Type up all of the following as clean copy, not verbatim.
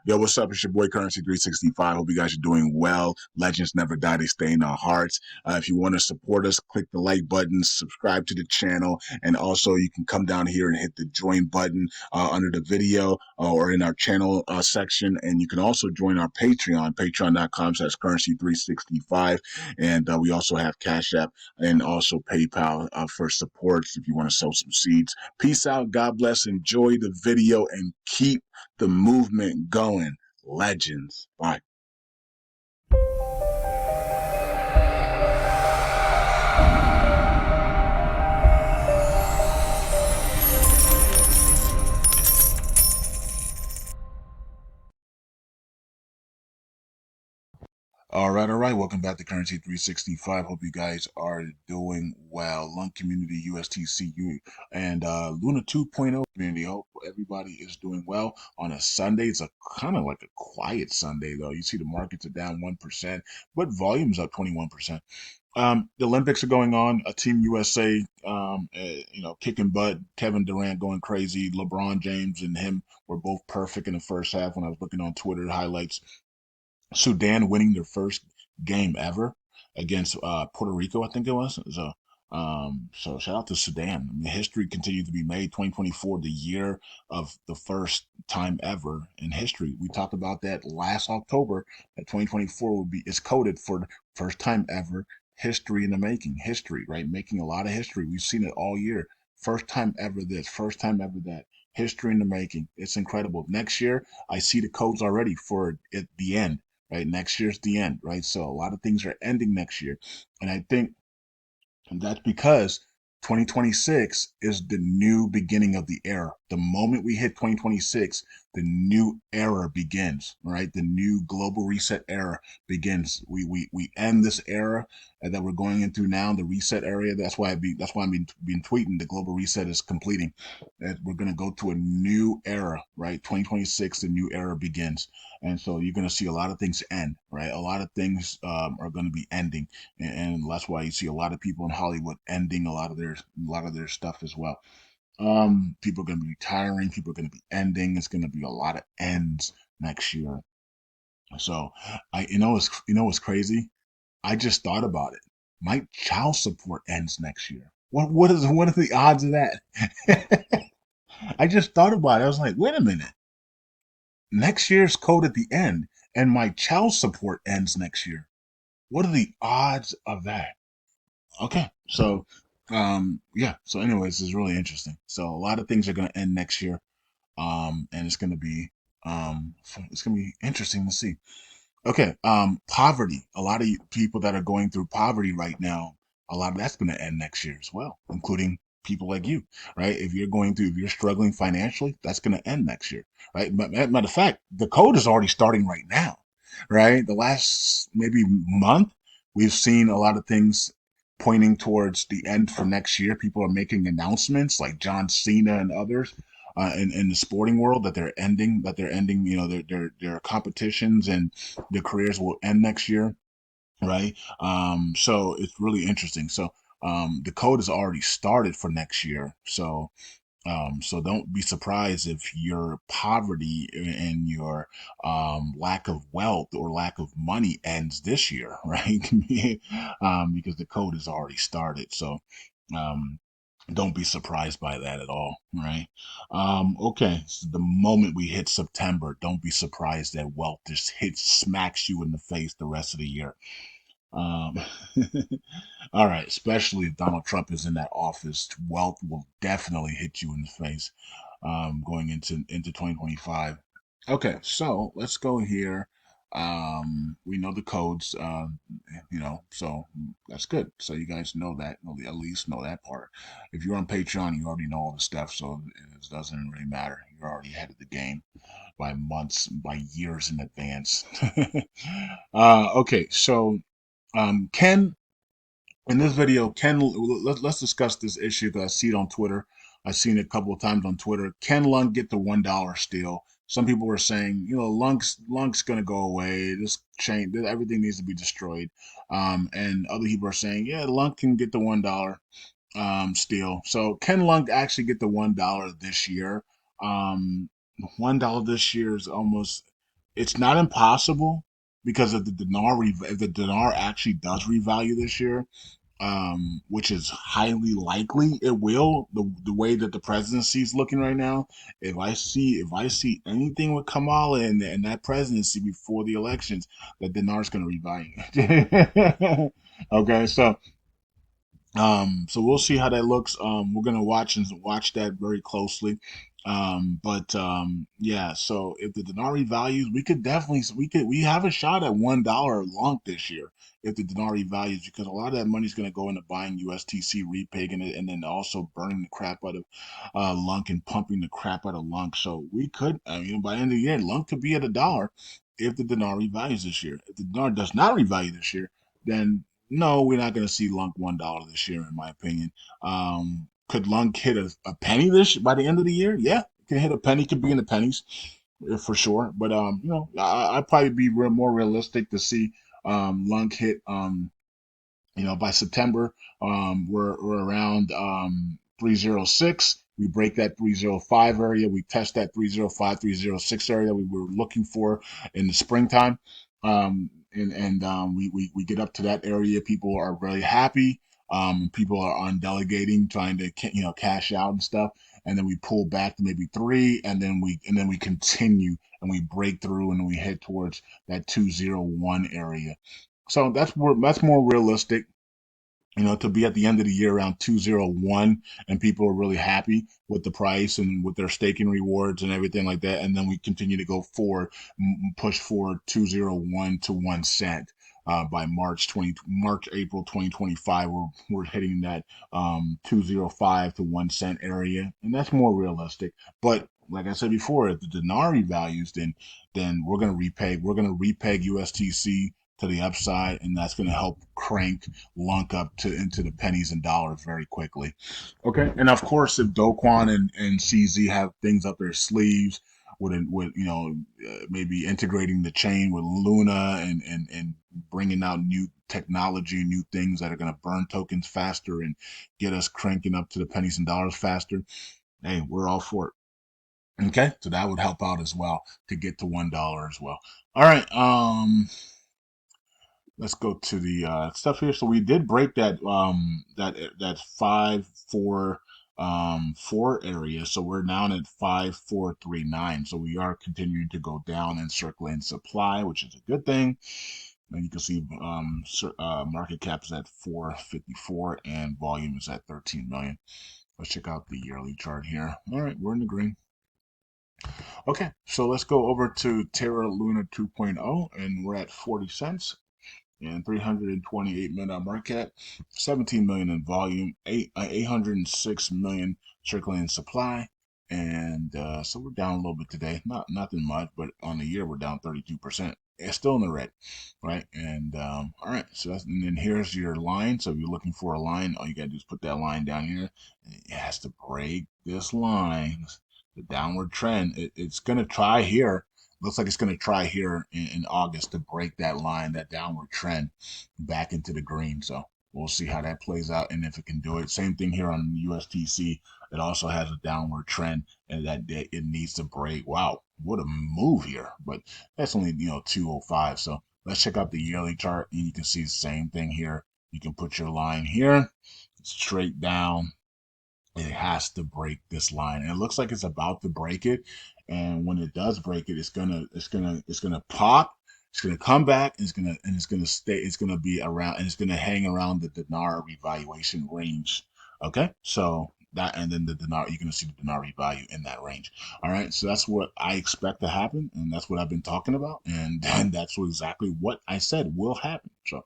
Yo, what's up? It's your boy Currency 365. Hope you guys are doing well. Legends never die, they stay in our hearts. If you want to support us, click the like button, subscribe to the channel, and also you can come down here and hit the join button under the video or in our channel section. And you can also join our Patreon, patreon.com/currency365. And we also have Cash App and also PayPal for supports if you want to sow some seeds. Peace out. God bless. Enjoy the video and keep the movement going. Legends. Bye. All right. Welcome back to Currency 365. Hope you guys are doing well. Lunc community, USTC, and Luna 2.0 community. Hope everybody is doing well on a Sunday. It's a kind of like a quiet Sunday, though. You see the markets are down 1%, but volume's up 21%. The Olympics are going on. Team USA, kicking butt. Kevin Durant going crazy. LeBron James and him were both perfect in the first half when I was looking on Twitter highlights. Sudan winning their first game ever against Puerto Rico, I think it was. So shout out to Sudan. I mean, history continues to be made. 2024, the year of the first time ever in history. We talked about that last October. That 2024 is coded for the first time ever. History in the making. History, right? Making a lot of history. We've seen it all year. First time ever this. First time ever that. History in the making. It's incredible. Next year, I see the codes already for it, the end, right? Next year's the end, right? So a lot of things are ending next year. And I think that's because 2026 is the new beginning of the era. The moment we hit 2026, the new era begins, right? The new global reset era begins. We end this era that we're going into now, the reset area. That's why I've been tweeting the global reset is completing. That we're gonna go to a new era, right? 2026, the new era begins. And so you're going to see a lot of things end, right? A lot of things are going to be ending, and that's why you see a lot of people in Hollywood ending a lot of their stuff as well. People are going to be retiring. People are going to be ending. It's going to be a lot of ends next year. So what's crazy? I just thought about it. My child support ends next year. What are the odds of that? I just thought about it. I was like, wait a minute. Next year's code at the end, and my child support ends next year. What are the odds of that? Okay, so yeah. So, anyways, it's really interesting. So, a lot of things are going to end next year, and it's gonna be interesting to see. Okay, poverty. A lot of people that are going through poverty right now, a lot of that's going to end next year as well, including people like you, right? If you're struggling financially, that's going to end next year, right? But matter of fact, the code is already starting right now, right? The last maybe month, we've seen a lot of things pointing towards the end for next year. People are making announcements like John Cena and others in the sporting world that they're ending, their competitions and their careers will end next year, right? So it's really interesting. So the code has already started for next year. So don't be surprised if your poverty and your lack of wealth or lack of money ends this year, right? Because the code has already started. So um, don't be surprised by that at all, right? Okay, so the moment we hit September, don't be surprised that wealth just smacks you in the face the rest of the year. Um, all right, especially if Donald Trump is in that office, wealth will definitely hit you in the face going into 2025. Okay, so let's go here. We know the codes, so that's good. So you guys know that, at least know that part. If you're on Patreon, you already know all the stuff, so it doesn't really matter. You're already ahead of the game by months, by years in advance. Okay, so Ken, in this video, let's discuss this issue because I see it on Twitter. I've seen it a couple of times on Twitter. Can Lunc get the $1 still? Some people were saying, Lunc's gonna go away. This chain, everything needs to be destroyed. And other people are saying, yeah, Lunc can get the $1 still. So can Lunc actually get the $1 this year? $1 this year is almost. It's not impossible because if if the dinar actually does revalue this year, which is highly likely it will. The way that the presidency is looking right now, if I see anything with Kamala in that presidency before the elections, the dinar is going to revalue. Okay, so we'll see how that looks. We're gonna watch that very closely. But yeah, so if the denari values, we have a shot at $1 Lunc this year if the denari values, because a lot of that money is gonna go into buying USTC, repegging it, and then also burning the crap out of Lunc and pumping the crap out of Lunc. So we could, by the end of the year, Lunc could be at $1 if the denari values this year. If the dinar does not revalue this year, then no, we're not going to see Lunk $1 this year, in my opinion. Could Lunk hit a penny this by the end of the year? Yeah, it can hit a penny. Could be in the pennies for sure. But I'd probably be more realistic to see Lunk hit by September, we're around 306. We break that 305 area. We test that 305, 306 area we were looking for in the springtime. We get up to that area. People are really happy. People are on delegating, trying to cash out and stuff. And then we pull back to maybe three, and then we continue and we break through and we head towards that 201 area. So that's more realistic, to be at the end of the year around 201 and people are really happy with the price and with their staking rewards and everything like that. And then we continue to go forward, push forward 201 to 1 cent. By April 2025, we're hitting that 205 to 1 cent area, and that's more realistic. But like I said before, if the denari values, then we're gonna repeg USTC to the upside, and that's gonna help crank Lunk up to into the pennies and dollars very quickly. Okay, and of course, if Doquan and CZ have things up their sleeves with maybe integrating the chain with Luna and bringing out new technology, new things that are going to burn tokens faster and get us cranking up to the pennies and dollars faster, hey, we're all for it. Okay, so that would help out as well to get to $1 as well. All right, let's go to the stuff here. So we did break that 5 4 4 area. So we're down at 5 4 3 9. So we are continuing to go down and circling supply, which is a good thing. And you can see market cap is at 454 and volume is at 13 million. Let's check out the yearly chart here. All right, we're in the green. Okay, so let's go over to Terra Luna 2.0 and we're at 40 cents and 328 million market cap, 17 million in volume, 806 million circulating supply, and so we're down a little bit today. Nothing much, but on the year we're down 32%. It's still in the red, right? And all right, and then here's your line. So if you're looking for a line, all you gotta do is put that line down here. It has to break this line, the downward trend. It's gonna try here. Looks like it's going to try here in August to break that line, that downward trend back into the green. So we'll see how that plays out and if it can do it. Same thing here on USTC. It also has a downward trend and that it needs to break. Wow, what a move here. But that's only, 205. So let's check out the yearly chart and you can see the same thing here. You can put your line here straight down. It has to break this line, and it looks like it's about to break it. And when it does break it, it's gonna pop. It's gonna come back. It's gonna stay. It's gonna be around, and it's gonna hang around the dinar revaluation range. Okay, so that, and then the dinar, you're gonna see the dinar revalue in that range. All right, so that's what I expect to happen, and that's what I've been talking about, and that's exactly what I said will happen. So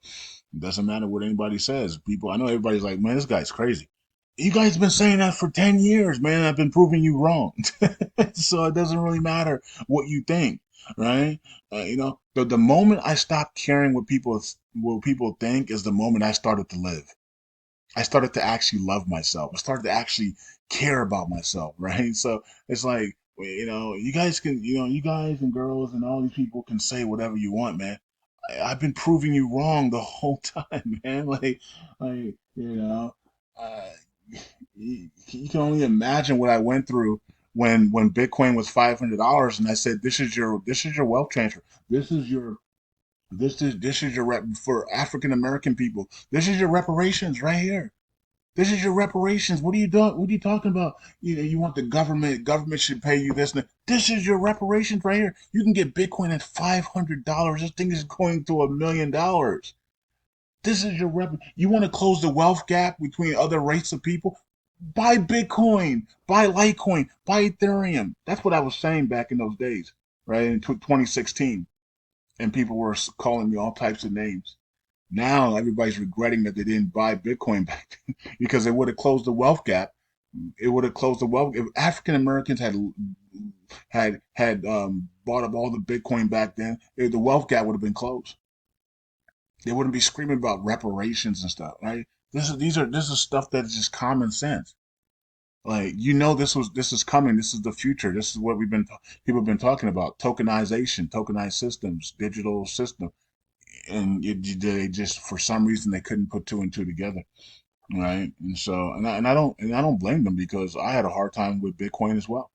it doesn't matter what anybody says. People, I know everybody's like, man, this guy's crazy. You guys have been saying that for 10 years, man. I've been proving you wrong. So it doesn't really matter what you think, right? The moment I stopped caring what people think is the moment I started to live. I started to actually love myself. I started to actually care about myself, right? So it's like, you guys and girls and all these people can say whatever you want, man. I've been proving you wrong the whole time, man. Uh, you can only imagine what I went through when Bitcoin was $500, and I said, this is your wealth transfer. This is your this is your rep for African American people. This is your reparations right here. This is your reparations. What are you doing? What are you talking about? You want the government should pay you this and that. This is your reparations right here. You can get Bitcoin at $500. This thing is going to $1 million. This is your rep. You want to close the wealth gap between other races of people? Buy Bitcoin, buy Litecoin, buy Ethereum. That's what I was saying back in those days, right? In 2016. And people were calling me all types of names. Now everybody's regretting that they didn't buy Bitcoin back then because it would have closed the wealth gap. It would have closed the wealth. If African Americans had bought up all the Bitcoin back then, the wealth gap would have been closed. They wouldn't be screaming about reparations and stuff, right? This is stuff that is just common sense. Like this is coming. This is the future. This is what people have been talking about: tokenization, tokenized systems, digital system, and they just for some reason they couldn't put two and two together, right? And so and I don't blame them because I had a hard time with Bitcoin as well,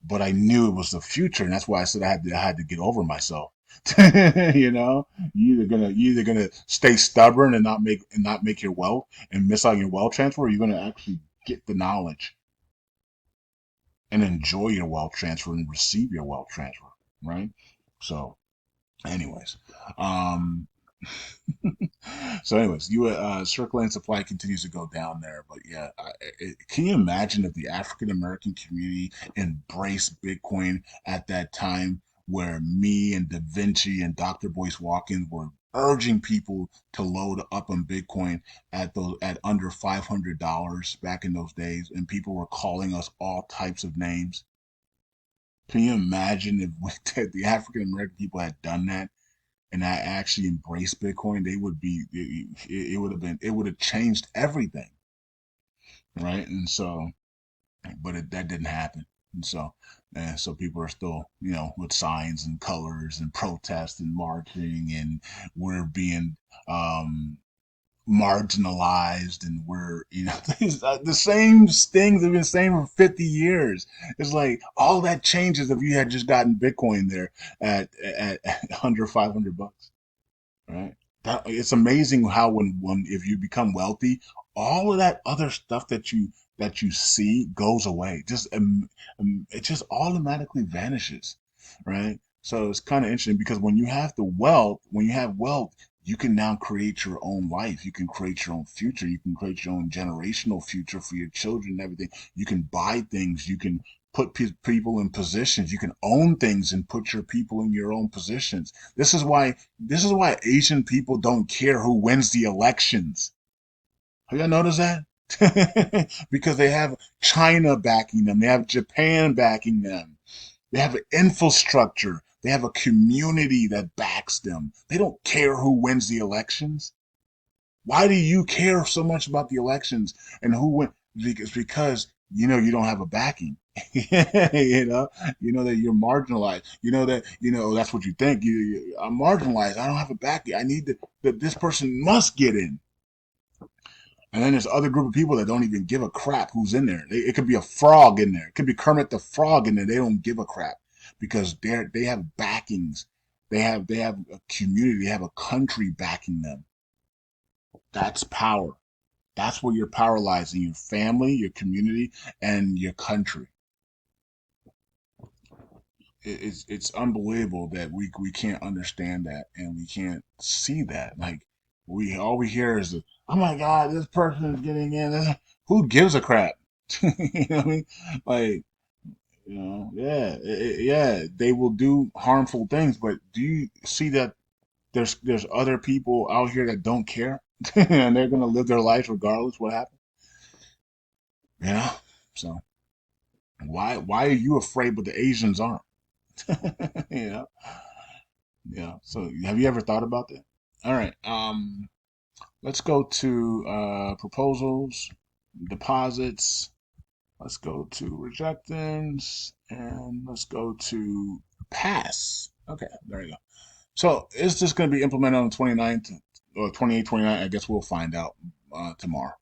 but I knew it was the future, and that's why I said I had to get over myself. You know, you either gonna stay stubborn and not make your wealth and miss out your wealth transfer, or you're gonna actually get the knowledge and enjoy your wealth transfer and receive your wealth transfer, right? So, anyways, um, so anyways, circulating supply continues to go down there, but yeah, can you imagine if the African American community embraced Bitcoin at that time, where me and Da Vinci and Dr. Boyce Watkins were urging people to load up on Bitcoin at under $500 back in those days, and people were calling us all types of names. Can you imagine if the African American people had done that? And I actually embraced Bitcoin, they would be it would have been it would have changed everything, right? And so, that didn't happen. And so people are still, with signs and colors and protest and marching, and we're being um, marginalized, and we're the same things have been saying for 50 years. It's like all that changes if you had just gotten Bitcoin there at under $500, right? It's amazing how when if you become wealthy, all of that other stuff that you see goes away. It just automatically vanishes, right? So it's kind of interesting because when you have wealth, you can now create your own life. You can create your own future. You can create your own generational future for your children and everything. You can buy things. You can put people in positions. You can own things and put your people in your own positions. This is why Asian people don't care who wins the elections. Have y'all noticed that? Because they have China backing them. They have Japan backing them. They have an infrastructure. They have a community that backs them. They don't care who wins the elections. Why do you care so much about the elections and who win? Because you don't have a backing. You know that you're marginalized. You know that that's what you think. I'm marginalized. I don't have a backing. I need that this person must get in. And then there's other group of people that don't even give a crap who's in there. It could be a frog in there. It could be Kermit the Frog in there. They don't give a crap because they have backings. They have a community. They have a country backing them. That's power. That's where your power lies, in your family, your community, and your country. It's unbelievable that we can't understand that and we can't see that. Like all we hear is, oh my God, this person is getting in. Who gives a crap? You know what I mean? Like, yeah, yeah, they will do harmful things, but do you see that there's other people out here that don't care, and they're gonna live their life regardless what happens? You know? So why are you afraid but the Asians aren't? You know? Yeah. So have you ever thought about that? All right. Let's go to proposals, deposits. Let's go to rejectants, and let's go to pass. Okay, there you go. So is this going to be implemented on the 29th or 28th, 29th? I guess we'll find out tomorrow.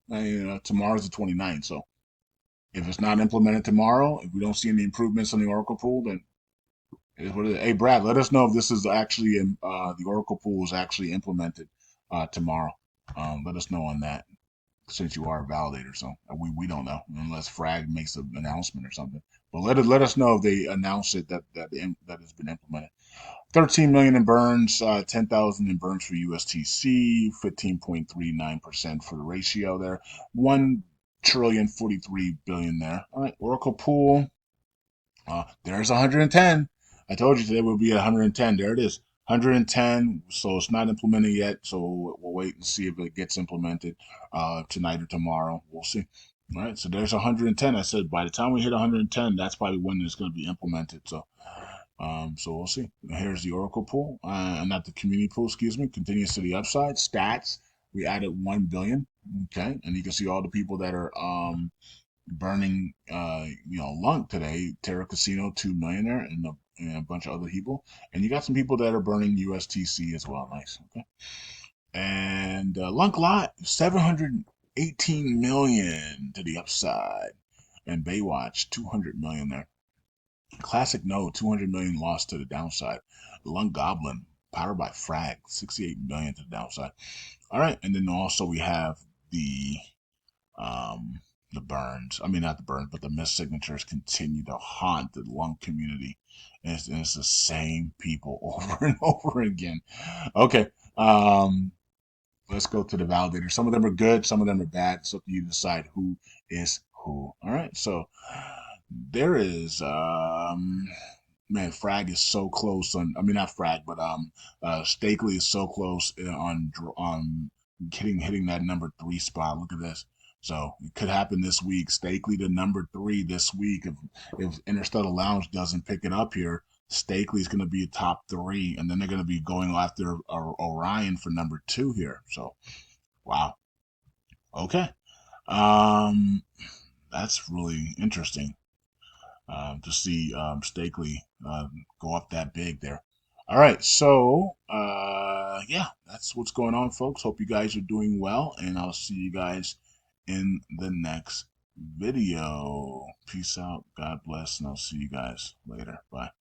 Tomorrow's the 29th, so If it's not implemented tomorrow, if we don't see any improvements on the Oracle pool, then it is what it is. Hey, Brad, let us know if this is actually the Oracle pool is actually implemented tomorrow. Let us know on that since you are a validator. So we don't know unless Frag makes an announcement or something. But let us know if they announce it that has been implemented. 13 million in burns, 10,000 in burns for USTC, 15.39% for the ratio there, 1,043,000,000,000 there. All right, Oracle pool. There's 110. I told you today would be 110. There it is. 110. So it's not implemented yet. So we'll wait and see if it gets implemented tonight or tomorrow. We'll see. All right. So there's 110. I said by the time we hit 110, that's probably when it's going to be implemented. So we'll see. Here's the Oracle pool, not the community pool. Excuse me. Continues to the upside. Stats. We added 1 billion. Okay, and you can see all the people that are burning, Lunc today. Terra Casino, 2 million there, and a bunch of other people. And you got some people that are burning USTC as well. Nice. Okay. And Lunc lot, 718 million to the upside. And Baywatch, 200 million there. Classic No, 200 million lost to the downside. Lung Goblin, powered by Frag, 68 million to the downside. All right, and then also we have um the burns. I mean, not the burns, but the missed signatures continue to haunt the lung community, and it's the same people over and over again. Okay, let's go to the validator. Some of them are good, some of them are bad. It's up to you to decide who is who. All right, so there is man, Frag is so close on. I mean, not Frag, but Stakely is so close on hitting that number 3 spot. Look at this. So it could happen this week. Stakely to number 3 this week. If Interstellar Lounge doesn't pick it up here, Stakely is going to be a top 3, and then they're going to be going after Orion for number 2 here. So wow. Okay. Um, that's really interesting to see Stakely go up that big there. All right, so yeah, that's what's going on, folks. Hope you guys are doing well, and I'll see you guys in the next video. Peace out, God bless, and I'll see you guys later. Bye.